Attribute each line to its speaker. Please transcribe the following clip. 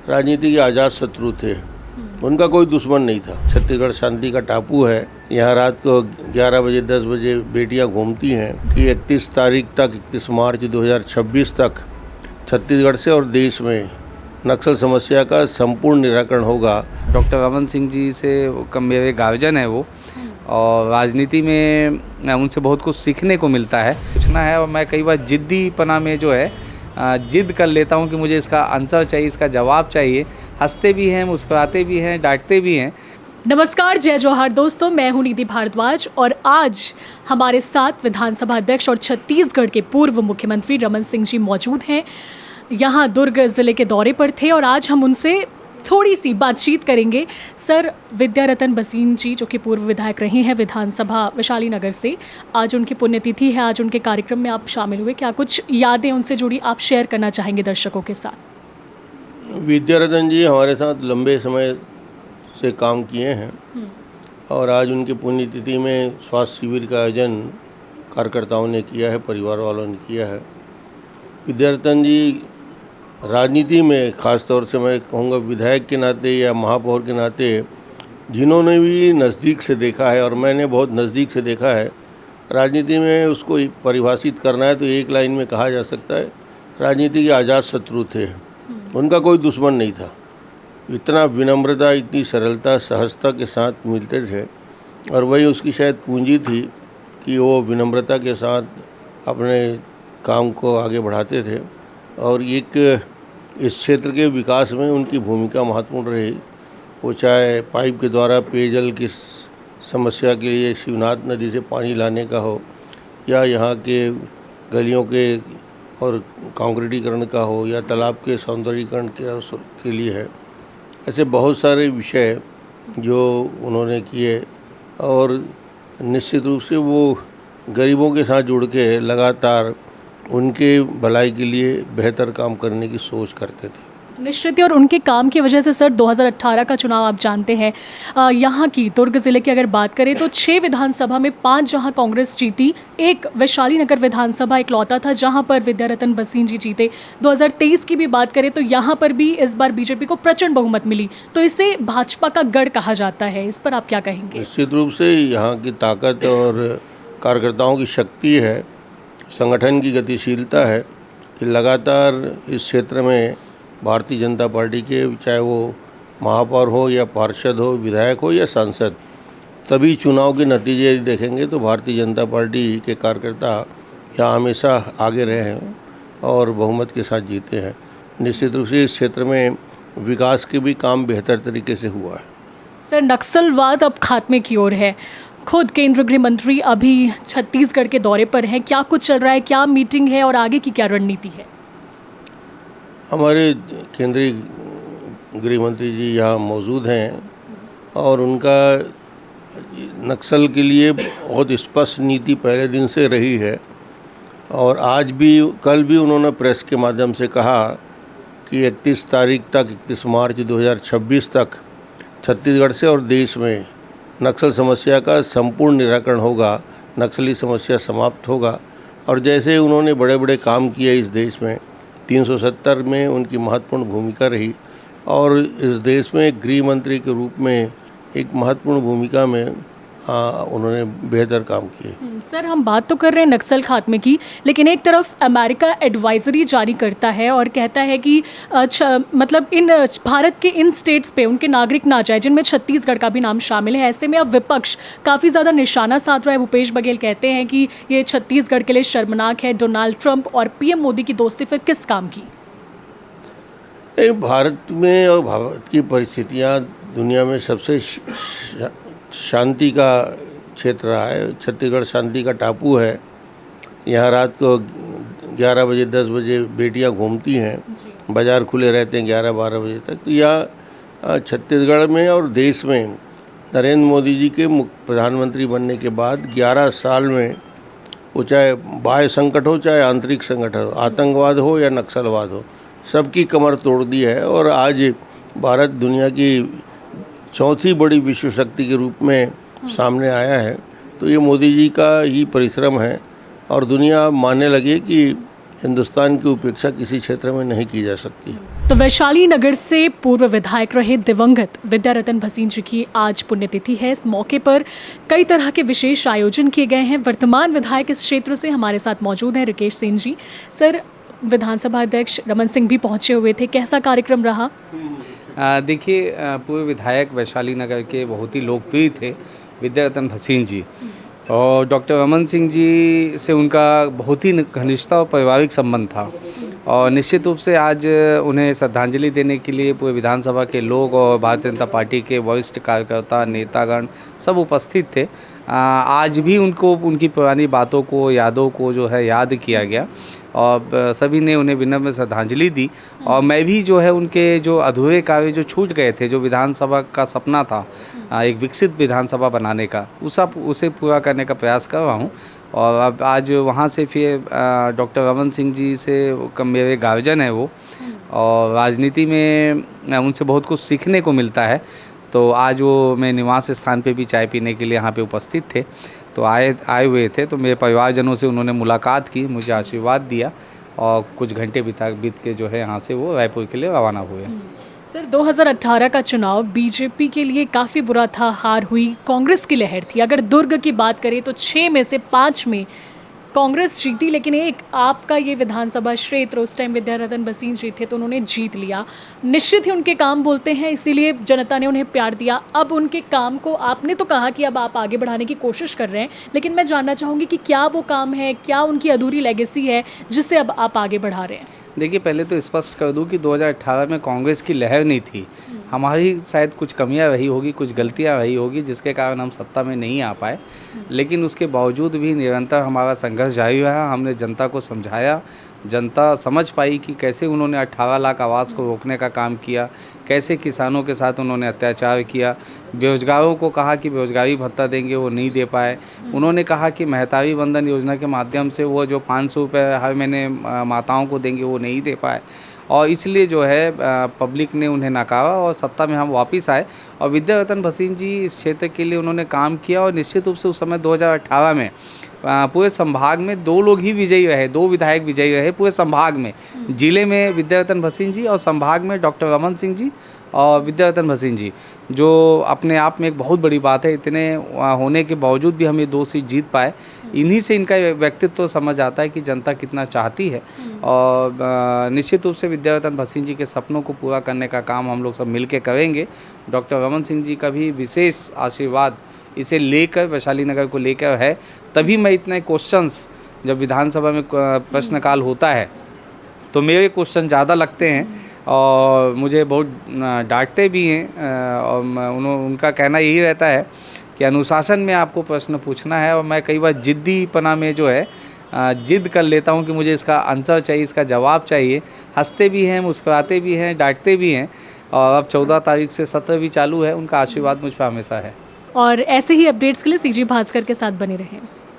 Speaker 1: राजनीति के आज़ाद शत्रु थे। उनका कोई दुश्मन नहीं था। छत्तीसगढ़ शांति का टापू है। यहाँ रात को 11 बजे 10 बजे बेटियाँ घूमती हैं कि 31 तारीख तक 31 मार्च 2026 तक छत्तीसगढ़ से और देश में नक्सल समस्या का संपूर्ण निराकरण होगा।
Speaker 2: डॉक्टर रमन सिंह जी से मेरे गार्जियन है वो, और राजनीति में उनसे बहुत कुछ सीखने को मिलता है, पूछना है। और मैं कई बार जिद्दीपना में जो है जिद कर लेता हूं कि मुझे इसका आंसर चाहिए, इसका जवाब चाहिए। हंसते भी हैं, मुस्कुराते भी हैं, डांटते भी हैं।
Speaker 3: नमस्कार, जय जोहार दोस्तों, मैं हूं निधि भारद्वाज और आज हमारे साथ विधानसभा अध्यक्ष और छत्तीसगढ़ के पूर्व मुख्यमंत्री रमन सिंह जी मौजूद हैं। यहाँ दुर्ग ज़िले के दौरे पर थे और आज हम उनसे थोड़ी सी बातचीत करेंगे। सर, विद्यारतन बसीन जी जो कि पूर्व विधायक रहे हैं विधानसभा वैशाली नगर से, आज उनकी पुण्यतिथि है। आज उनके कार्यक्रम में आप शामिल हुए, क्या कुछ यादें उनसे जुड़ी आप शेयर करना चाहेंगे दर्शकों के साथ?
Speaker 1: विद्यारतन जी हमारे साथ लंबे समय से काम किए हैं और आज उनकी पुण्यतिथि में स्वास्थ्य शिविर का आयोजन कार्यकर्ताओं ने किया है, परिवार वालों ने किया है। विद्यारतन जी राजनीति में ख़ास तौर से मैं कहूँगा विधायक के नाते या महापौर के नाते जिन्होंने भी नज़दीक से देखा है, और मैंने बहुत नज़दीक से देखा है, राजनीति में उसको परिभाषित करना है तो एक लाइन में कहा जा सकता है, राजनीति के आज़ाद शत्रु थे। उनका कोई दुश्मन नहीं था। इतना विनम्रता, इतनी सरलता, सहजता के साथ मिलते थे और वही उसकी शायद पूंजी थी कि वो विनम्रता के साथ अपने काम को आगे बढ़ाते थे। और एक इस क्षेत्र के विकास में उनकी भूमिका महत्वपूर्ण रही। वो चाहे पाइप के द्वारा पेयजल की समस्या के लिए शिवनाथ नदी से पानी लाने का हो, या यहाँ के गलियों के और कंक्रीटीकरण का हो, या तालाब के सौंदर्यीकरण के लिए है। ऐसे बहुत सारे विषय जो उन्होंने किए और निश्चित रूप से वो गरीबों के साथ जुड़ के लगातार उनके भलाई के लिए बेहतर काम करने की सोच करते थे।
Speaker 3: निश्चित ही, और उनके काम की वजह से सर 2018 का चुनाव आप जानते हैं, यहाँ की दुर्ग ज़िले की अगर बात करें तो 6 विधानसभा में 5 जहाँ कांग्रेस जीती, एक वैशाली नगर विधानसभा इकलौता था जहाँ पर विद्यारतन बसीन जी जीते। 2023 की भी बात करें तो यहाँ पर भी इस बार बीजेपी को प्रचंड बहुमत मिली, तो इसे भाजपा का गढ़ कहा जाता है। इस पर आप क्या कहेंगे?
Speaker 1: निश्चित रूप से यहाँ की ताकत और कार्यकर्ताओं की शक्ति है, संगठन की गतिशीलता है कि लगातार इस क्षेत्र में भारतीय जनता पार्टी के, चाहे वो महापौर हो या पार्षद हो, विधायक हो या सांसद, तभी चुनाव के नतीजे देखेंगे तो भारतीय जनता पार्टी के कार्यकर्ता यहाँ हमेशा आगे रहे हैं और बहुमत के साथ जीते हैं। निश्चित रूप से इस क्षेत्र में विकास के भी काम बेहतर तरीके से हुआ है।
Speaker 3: सर, नक्सलवाद अब खात्मे की ओर है। खुद केंद्रीय गृह मंत्री अभी छत्तीसगढ़ के दौरे पर हैं, क्या कुछ चल रहा है, क्या मीटिंग है और आगे की क्या रणनीति है?
Speaker 1: हमारे केंद्रीय गृह मंत्री जी यहाँ मौजूद हैं और उनका नक्सल के लिए बहुत स्पष्ट नीति पहले दिन से रही है। और आज भी, कल भी उन्होंने प्रेस के माध्यम से कहा कि 31 तारीख तक 31 मार्च 2026 तक छत्तीसगढ़ से और देश में नक्सल समस्या का संपूर्ण निराकरण होगा, नक्सली समस्या समाप्त होगा। और जैसे उन्होंने बड़े बड़े काम किए इस देश में, 370 में उनकी महत्वपूर्ण भूमिका रही और इस देश में गृह मंत्री के रूप में एक महत्वपूर्ण भूमिका में उन्होंने बेहतर काम किए।
Speaker 3: सर, हम बात तो कर रहे हैं नक्सल खात्मे की, लेकिन एक तरफ अमेरिका एडवाइजरी जारी करता है और कहता है कि मतलब इन भारत के इन स्टेट्स पे उनके नागरिक ना जाए, जिनमें छत्तीसगढ़ का भी नाम शामिल है। ऐसे में अब विपक्ष काफ़ी ज़्यादा निशाना साध रहा है। भूपेश बघेल कहते हैं कि ये छत्तीसगढ़ के लिए शर्मनाक है। डोनाल्ड ट्रंप और पीएम मोदी की दोस्ती फिर किस काम की?
Speaker 1: भारत में और भारत की परिस्थितियाँ दुनिया में सबसे शांति का क्षेत्र रहा है। छत्तीसगढ़ शांति का टापू है। यहाँ रात को 11 बजे 10 बजे बेटियाँ घूमती हैं, बाज़ार खुले रहते हैं 11-12 बजे तक। तो यहाँ छत्तीसगढ़ में और देश में नरेंद्र मोदी जी के प्रधानमंत्री बनने के बाद 11 साल में, वो चाहे बाह्य संकट हो चाहे आंतरिक संकट हो, आतंकवाद हो या नक्सलवाद हो, सबकी कमर तोड़ दी है। और आज भारत दुनिया की चौथी बड़ी विश्व शक्ति के रूप में सामने आया है। तो ये मोदी जी का ही परिश्रम है और दुनिया मानने लगे कि हिंदुस्तान की उपेक्षा किसी क्षेत्र में नहीं की जा सकती।
Speaker 3: तो वैशाली नगर से पूर्व विधायक रहे दिवंगत विद्यारतन भसीन जी की आज पुण्यतिथि है। इस मौके पर कई तरह के विशेष आयोजन किए गए हैं। वर्तमान विधायक इस क्षेत्र से हमारे साथ मौजूद हैं रिकेश सेन जी। सर, विधानसभा अध्यक्ष रमन सिंह भी पहुंचे हुए थे, कैसा कार्यक्रम रहा?
Speaker 2: देखिए, पूर्व विधायक वैशाली नगर के बहुत ही लोकप्रिय थे विद्यारतन भसीन जी, और डॉक्टर रमन सिंह जी से उनका बहुत ही घनिष्ठता और पारिवारिक संबंध था। और निश्चित रूप से आज उन्हें श्रद्धांजलि देने के लिए पूरे विधानसभा के लोग और भारतीय जनता पार्टी के वरिष्ठ कार्यकर्ता नेतागण सब उपस्थित थे। आज भी उनको उनकी पुरानी बातों को, यादों को जो है याद किया गया और सभी ने उन्हें विनम्र श्रद्धांजलि दी। और मैं भी जो है उनके जो अधूरे कार्य जो छूट गए थे, जो विधानसभा का सपना था एक विकसित विधानसभा बनाने का, उसे पूरा करने का प्रयास कर रहा हूँ। और अब आज वहाँ से फिर डॉक्टर रमन सिंह जी से मेरे गार्जियन है वो, और राजनीति में उनसे बहुत कुछ सीखने को मिलता है। तो आज वो मैं निवास स्थान पे भी चाय पीने के लिए यहाँ पे उपस्थित थे, तो आए हुए थे। तो मेरे परिवारजनों से उन्होंने मुलाकात की, मुझे आशीर्वाद दिया और कुछ घंटे बीत के जो है यहाँ से वो रायपुर के लिए रवाना हुए।
Speaker 3: सर, 2018 का चुनाव बीजेपी के लिए काफ़ी बुरा था, हार हुई, कांग्रेस की लहर थी। अगर दुर्ग की बात करें तो 6 में से 5 में कांग्रेस जीती, लेकिन एक आपका ये विधानसभा क्षेत्र, उस टाइम विद्यारतन भसीन जी थे तो उन्होंने जीत लिया। निश्चित ही उनके काम बोलते हैं, इसीलिए जनता ने उन्हें प्यार दिया। अब उनके काम को आपने तो कहा कि अब आप आगे बढ़ाने की कोशिश कर रहे हैं, लेकिन मैं जानना चाहूँगी कि क्या वो काम है, क्या उनकी अधूरी लेगेसी है जिसे अब आप आगे बढ़ा रहे हैं?
Speaker 2: देखिए, पहले तो स्पष्ट कर दूं कि 2018 में कांग्रेस की लहर नहीं थी। हमारी शायद कुछ कमियां रही होगी, कुछ गलतियां रही होगी, जिसके कारण हम सत्ता में नहीं आ पाए। लेकिन उसके बावजूद भी निरंतर हमारा संघर्ष जारी रहा। हमने जनता को समझाया, जनता समझ पाई कि कैसे उन्होंने 18 लाख आवास को रोकने का काम किया, कैसे किसानों के साथ उन्होंने अत्याचार किया, बेरोजगारों को कहा कि बेरोजगारी भत्ता देंगे, वो नहीं दे पाए। उन्होंने कहा कि महतारी बंधन योजना के माध्यम से वो जो 500 रुपये हर महीने माताओं को देंगे, वो नहीं दे पाए। और इसलिए जो है पब्लिक ने उन्हें नकारा और सत्ता में हम वापस आए। और विद्यारतन भसीन जी इस क्षेत्र के लिए उन्होंने काम किया, और निश्चित रूप से उस समय 2018 में पूरे संभाग में 2 लोग ही विजयी रहे, 2 विधायक विजयी रहे पूरे संभाग में। जिले में विद्यारतन भसीन जी और संभाग में डॉक्टर रमन सिंह जी और विद्यारतन भसीन जी, जो अपने आप में एक बहुत बड़ी बात है। इतने होने के बावजूद भी हम ये 2 सीट जीत पाए। इन्हीं से इनका व्यक्तित्व तो समझ आता है कि जनता कितना चाहती है। और निश्चित रूप से विद्यारतन भसीन जी के सपनों को पूरा करने का काम हम लोग सब मिल के करेंगे। डॉक्टर रमन सिंह जी का भी विशेष आशीर्वाद इसे लेकर, वैशाली नगर को लेकर है। तभी मैं इतने क्वेश्चंस, जब विधानसभा में प्रश्नकाल होता है तो मेरे क्वेश्चन ज़्यादा लगते हैं और मुझे बहुत डांटते भी हैं। और उनका कहना यही रहता है कि अनुशासन में आपको प्रश्न पूछना है, और मैं कई बार जिद्दीपना में जो है जिद कर लेता हूं कि मुझे इसका आंसर चाहिए, इसका जवाब चाहिए। हंसते भी हैं, मुस्कुराते भी हैं, डांटते भी हैं। और अब 14 तारीख से सत्र भी चालू है। उनका आशीर्वाद मुझ पर हमेशा है।
Speaker 3: और ऐसे ही अपडेट्स के लिए सीजी भास्कर के साथ बने रहें।